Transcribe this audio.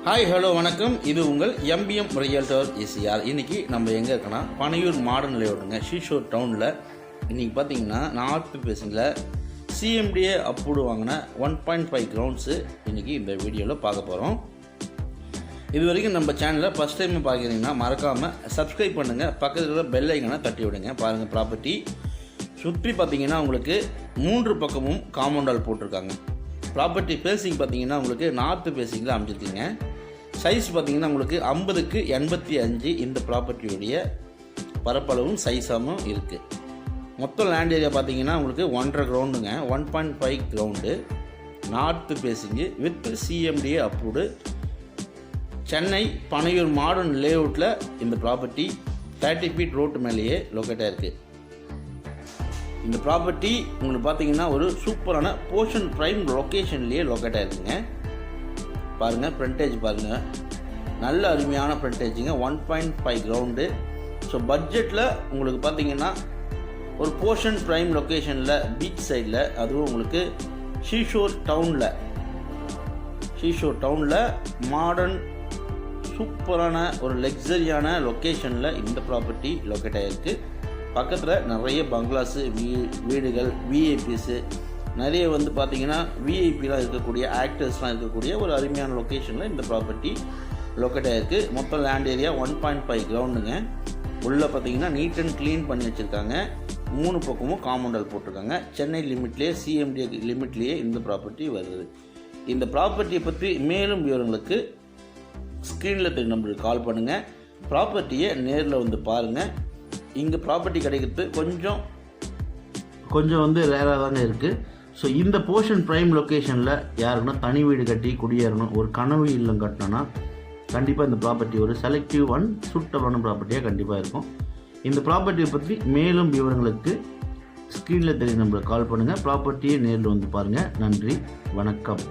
Hi hello வணக்கம். இது உங்கள் எம்பிஎம் ரியல்டர் ECR. இன்றைக்கி நம்ம எங்கே இருக்கோன்னா பனையூர் மாடர்ன் லேஅவுட்டுங்க, ஷீஷோர் டவுனில். இன்றைக்கி பார்த்தீங்கன்னா நார்த் பேசிங்கில் CMDA அப்ரூவ் வாங்கின 1.5 கிரவுண்ட்ஸு இன்றைக்கி இந்த வீடியோவில் பார்க்க போகிறோம். இது வரைக்கும் நம்ம சேனலில் ஃபஸ்ட் டைம் பார்க்குறீங்கன்னா மறக்காமல் சப்ஸ்கிரைப் பண்ணுங்கள், பக்கத்தில் பெல் ஐக்கனை தட்டி விடுங்க. பாருங்கள், ப்ராப்பர்ட்டி சுற்றி பார்த்தீங்கன்னா உங்களுக்கு 3 பக்கமும் காம்பவுண்டால் போட்டிருக்காங்க. ப்ராப்பர்ட்டி ஃபேஸிங் பார்த்தீங்கன்னா உங்களுக்கு நார்த்து ஃபேஸிங்கில் அமைச்சிருக்கீங்க. சைஸ் பார்த்தீங்கன்னா உங்களுக்கு 50க்கு 85 இந்த ப்ராப்பர்ட்டியுடைய பரப்பளவும் சைஸாகவும் இருக்குது. மொத்தம் லேண்ட் ஏரியா பார்த்தீங்கன்னா உங்களுக்கு 1.5 கிரவுண்டுங்க, 1.5 ground, north facing with CMDA approved. Chennai Panaiyur modern லேஅவுட்டில் இந்த ப்ராப்பர்ட்டி 30 ஃபீட் ரோட்டு மேலேயே லொக்கேட்டாக இருக்குது. இந்த ப்ராப்பர்ட்டி உங்களுக்கு பார்த்தீங்கன்னா ஒரு சூப்பரான போர்ஷன் ப்ரைம் லொக்கேஷன்லேயே லொக்கேட்டாக இருக்குங்க. பாருங்கள், ஃப்ரண்டேஜ் பாருங்கள், நல்ல அருமையான ஃப்ரண்டேஜுங்க, 1.5 கிரவுண்டு. ஸோ பட்ஜெட்டில் உங்களுக்கு பார்த்தீங்கன்னா ஒரு போர்ஷன் ப்ரைம் லொக்கேஷனில் பீச் சைடில், அதுவும் உங்களுக்கு ஷீஷோர் டவுனில் மாடர்ன் சூப்பரான ஒரு லக்ஸரியான லொக்கேஷனில் இந்த ப்ராப்பர்ட்டி லொக்கேட் ஆகிருக்கு. பக்கத்தில் நிறைய பங்களாஸு, வீடுகள், விஐபிஸு நிறைய வந்து பார்த்திங்கன்னா விஐபிலாம் இருக்கக்கூடிய ஆக்டர்ஸ்லாம் இருக்கக்கூடிய ஒரு அருமையான லொக்கேஷனில் இந்த ப்ராப்பர்ட்டி லொக்கேட் ஆகிருக்கு. மொத்தம் லேண்ட் ஏரியா 1.5 கிரவுண்டுங்க. உள்ளே பார்த்திங்கன்னா நீட் அண்ட் க்ளீன் பண்ணி வச்சுருக்காங்க. 3 பக்கமும் காம்பவுண்டல் போட்டிருக்காங்க. சென்னை லிமிட்லேயே CMDA லிமிட்லேயே இந்த ப்ராப்பர்ட்டி வருது. இந்த ப்ராப்பர்ட்டியை பற்றி மேலும் விவரங்களுக்கு ஸ்க்ரீனில் தெரியும் நம்பருக்கு கால் பண்ணுங்கள். ப்ராப்பர்ட்டியை நேரில் வந்து பாருங்கள். இங்கே ப்ராப்பர்ட்டி கிடைக்கிறது கொஞ்சம் வந்து ரேராக தாங்க இருக்குது. ஸோ இந்த போர்ஷன் ப்ரைம் லொக்கேஷனில் யாருன்னா தனி வீடு கட்டி குடியேறணும், ஒரு கனவு இல்லம் கட்டினோன்னா கண்டிப்பாக இந்த ப்ராப்பர்ட்டி ஒரு செலக்டிவ் ஒன் சூட்டபிளான ப்ராப்பர்ட்டியாக கண்டிப்பாக இருக்கும். இந்த ப்ராப்பர்ட்டியை பற்றி மேலும் விவரங்களுக்கு ஸ்க்ரீனில் தெரியும் நம்பருக்கு கால் பண்ணுங்கள். ப்ராப்பர்ட்டியை நேரில் வந்து பாருங்கள். நன்றி, வணக்கம்.